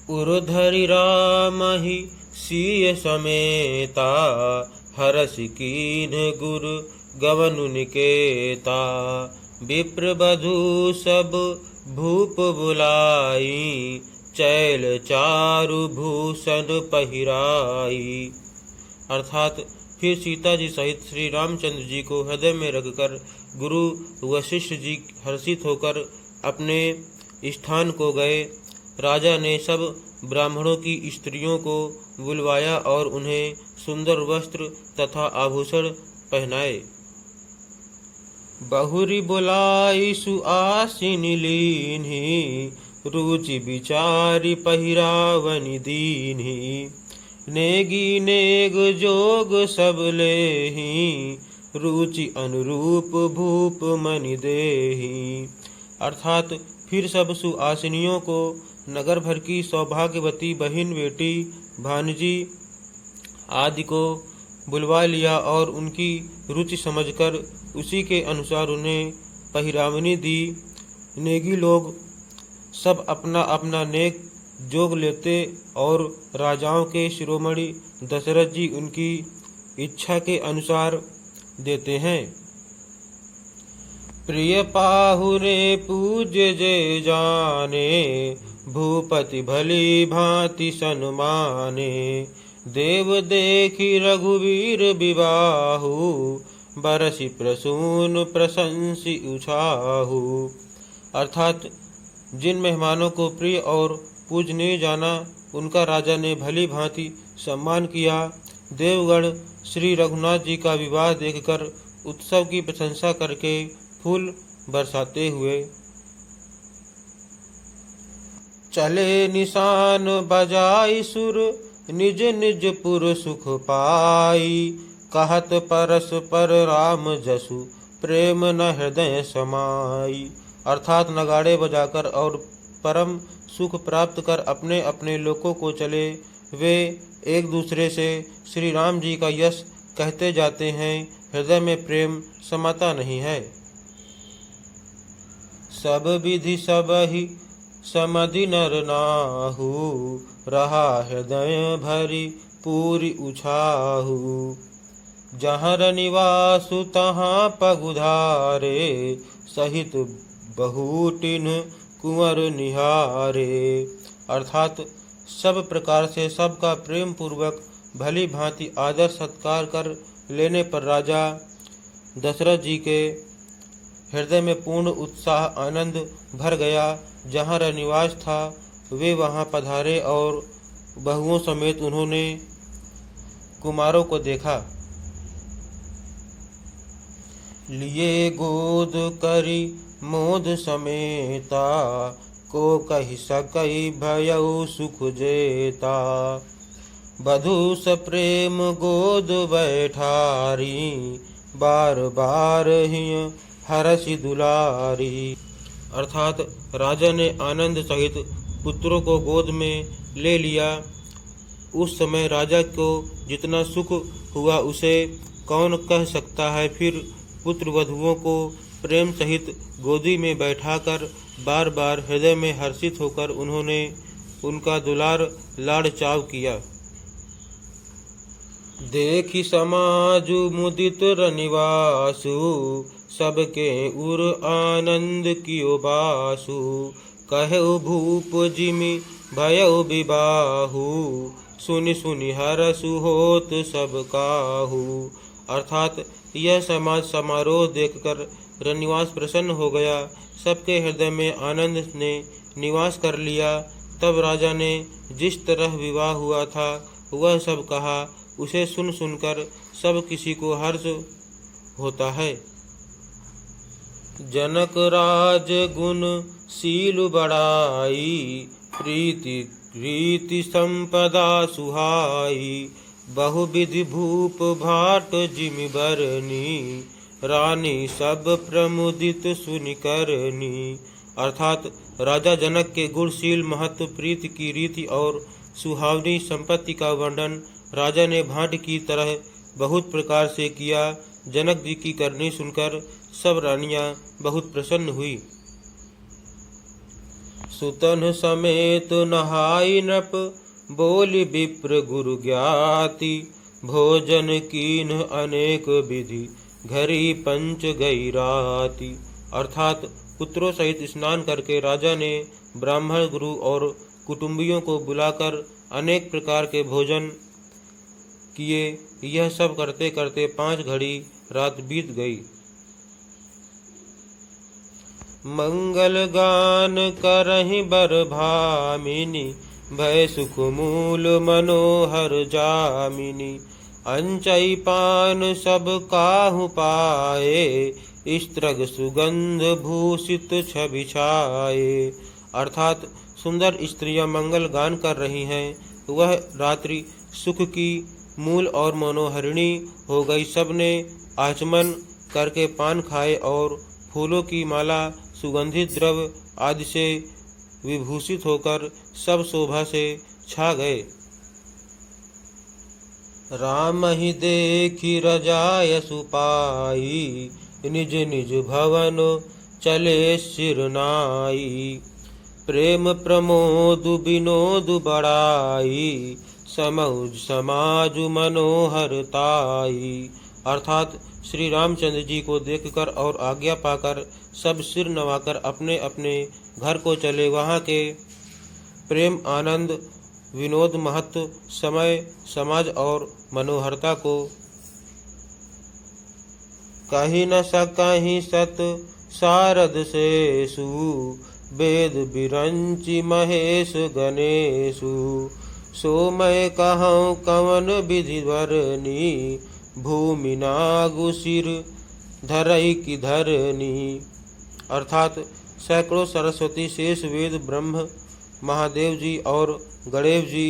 उर्धरि रामहि सिय समेता, हरष कीन्ह गुरु गवनु निकेता। विप्र बधू सब भूप बुलाई, चैल चारु भूषण पहिराई। अर्थात फिर सीता जी सहित श्री रामचंद्र जी को हृदय में रखकर गुरु वशिष्ठ जी हर्षित होकर अपने स्थान को गए। राजा ने सब ब्राह्मणों की स्त्रियों को बुलवाया और उन्हें सुंदर वस्त्र तथा आभूषण पहनाए। बहुरी बुलाई सुआसिनी लीन्ही, रुचि विचारी पहिरावनि दीन्ही। नेगी नेग जोग सब लेही, रुचि अनुरूप भूप मनि देही। अर्थात फिर सब सुआसिनियों को नगर भर की सौभाग्यवती बहिन बेटी भानजी आदि को बुलवा लिया और उनकी रुचि समझकर उसी के अनुसार उन्हें पहिरावनी दी। नेगी लोग सब अपना अपना नेक जोग लेते और राजाओं के शिरोमणि दशरथ जी उनकी इच्छा के अनुसार देते हैं। प्रिय पाहुरे पूज्य जे जाने, भूपति भली भांति सन्माने। देव देखी रघुवीर विबाहु, बरसी प्रसून प्रशंसी उछाहु। अर्थात जिन मेहमानों को प्रिय और पूजनीय जाना, उनका राजा ने भली भांति सम्मान किया। देवगण श्री रघुनाथ जी का विवाह देखकर उत्सव की प्रशंसा करके फूल बरसाते हुए चले। निशान बजाई सुर, निज निज पुर सुख पाई। कहत परस पर राम जसु, प्रेम न हृदय समाई। अर्थात नगाड़े बजाकर और परम सुख प्राप्त कर अपने अपने लोकों को चले। वे एक दूसरे से श्री राम जी का यश कहते जाते हैं, हृदय में प्रेम समाता नहीं है। सब विधि सब ही समधि नर नाहु, रहा हृदय भरी पूरी उछाहु। जहाँ निवासु तहाँ पगुधारे, सहित बहुटिन कुंवर निहारे। अर्थात सब प्रकार से सबका प्रेम पूर्वक भली भांति आदर सत्कार कर लेने पर राजा दशरथ जी के हृदय में पूर्ण उत्साह आनंद भर गया। जहाँ निवास था वे वहाँ पधारे और बहुओं समेत उन्होंने कुमारों को देखा। लिए गोद करी मोद समेता, को कहि सकई भयउ सुख जेता। बधू सप्रेम गोद बैठारी, बार बार हिय हरषि दुलारी। अर्थात राजा ने आनंद सहित पुत्रों को गोद में ले लिया। उस समय राजा को जितना सुख हुआ उसे कौन कह सकता है। फिर पुत्र वधुओं को प्रेम सहित गोदी में बैठाकर बार बार हृदय में हर्षित होकर उन्होंने उनका दुलार लाड़ चाव किया। देखी समाजु मुदित रनिवासु, सबके उर आनंद कियो बासु। कहु भूप जिमि भयउ विबाहु, सुनि सुनि हरसु होत सब काहू। अर्थात यह समाज समारोह देखकर रनिवास प्रसन्न हो गया। सबके हृदय में आनंद ने निवास कर लिया। तब राजा ने जिस तरह विवाह हुआ था वह सब कहा। उसे सुन सुनकर सब किसी को हर्ष होता है। जनक राज गुण शील बड़ाई, प्रीति रीति संपदा सुहाई। बहुविधि भूप भाट जिमि बरनी, रानी सब प्रमुदित सुनिकरनी। अर्थात राजा जनक के गुणशील महत्व, प्रीति की रीति और सुहावनी संपत्ति का वर्णन राजा ने भाट की तरह बहुत प्रकार से किया। जनक जी की करनी सुनकर सब रानियां बहुत प्रसन्न हुई। सुतन समेत नहाई नृप, बोली विप्र गुरु ज्ञाति। भोजन कीन अनेक विधि, घरी पंच गई राति। अर्थात पुत्रों सहित स्नान करके राजा ने ब्राह्मण गुरु और कुटुंबियों को बुलाकर अनेक प्रकार के भोजन किए। यह सब करते करते 5 घड़ी रात बीत गई। मंगल गान करहि बर भामिनी, भय सुख मूल मनोहर जामिनी। अंचई पान सब काहु पाए, स्त्रग सुगंध भूषित छवि छाए। अर्थात सुंदर स्त्रियां मंगल गान कर रही हैं। वह रात्रि सुख की मूल और मनोहरिणी हो गई। सबने आचमन करके पान खाए और फूलों की माला सुगंधित द्रव्य आदि से विभूषित होकर सब शोभा से छा गए। राम ही देखी रजाय सुपाई, निज निज भवन चले सिरनाई। प्रेम प्रमोद विनोद बड़ाई, समौज समाज मनोहरताई। अर्थात श्री रामचंद्र जी को देखकर और आज्ञा पाकर सब सिर नवाकर अपने अपने घर को चले। वहाँ के प्रेम आनंद विनोद महत्व समय समाज और मनोहरता को कहीं न सकहीं सत शारद शेषु। वेद बिरंचि महेश गणेशु, सो मैं कहूँ कवन विधि वरनी। भूमि नागु सिर धरई की धरनी। अर्थात सैकड़ों सरस्वती शेष वेद ब्रह्म महादेव जी और गणेश जी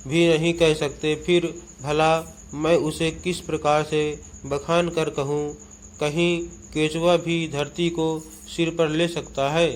भी नहीं कह सकते। फिर भला मैं उसे किस प्रकार से बखान कर कहूँ। कहीं केचुआ भी धरती को सिर पर ले सकता है।